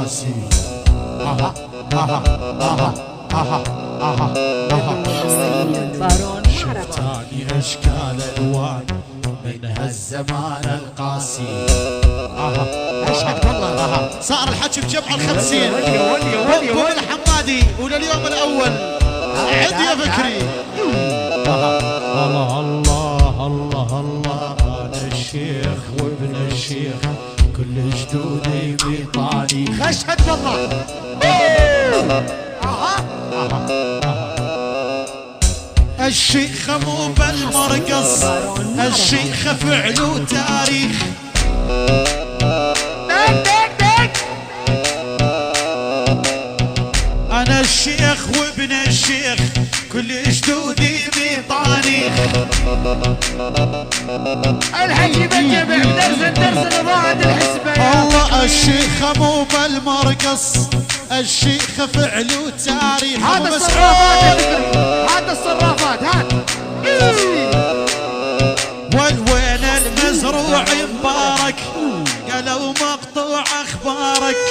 القاسي. اها اها اها اها اها اها. شفتاني اشكال الوان منها الزمان القاسي. اها اشهد والله. اها صار الحكي بجمع ال50. بوم الحمادي ولليوم الاول عد يا فكري. الله الله الله الله. انا الشيخ وابن الشيخ كل جدودي بيطاني. اشهد والله. الشيخ مو بالمرقص، الشيخ فعله تاريخ. انا الشيخ وابن الشيخ كل جدودي بطانيخ. الحكي بالجمع درس ضاعت الحسبة. الله الشيخ مو بالمرقص، الشيخ فعله تاريخ. هذا الصرافات، هذا الصرافات هات. والوين المزروع مبارك قالوا مقطوع اخبارك.